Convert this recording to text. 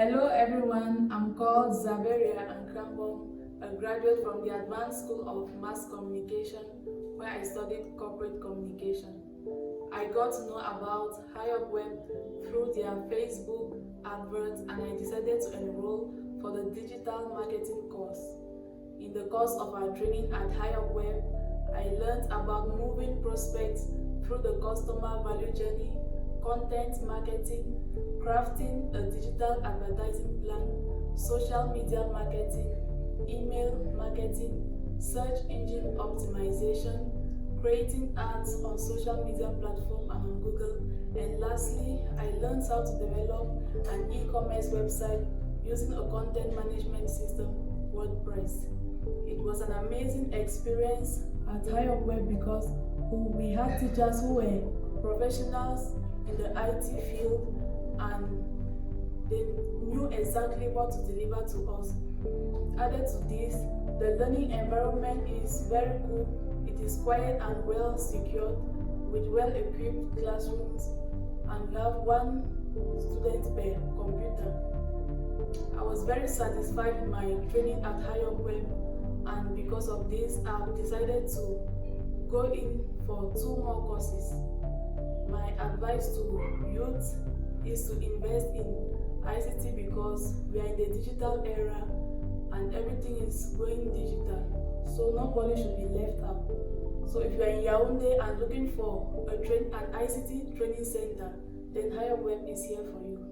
Hello everyone, I'm called Xaveria Ankiambom, a graduate from the Advanced School of Mass Communication where I studied corporate communication. I got to know about Highupweb through their Facebook adverts and I decided to enroll for the digital marketing course. In the course of our training at Highupweb, I learned about moving prospects through the customer value journey, content marketing, crafting a digital advertising plan, social media marketing, email marketing, search engine optimization, creating ads on social media platform and on Google, and lastly, I learned how to develop an e-commerce website using a content management system, WordPress. It was an amazing experience at Highupweb because we had teachers who were professionals in the IT field and they knew exactly what to deliver to us. Added to this, the learning environment is very good. It is quiet and well secured with well-equipped classrooms and we have one student per computer. I was very satisfied with my training at Highupweb, and because of this, I've decided to go in for 2 more courses. My advice to youth is to invest in ICT because we are in the digital era and everything is going digital, so nobody should be left out. So if you are in Yaoundé and looking for an ICT training center, then Highupweb is here for you.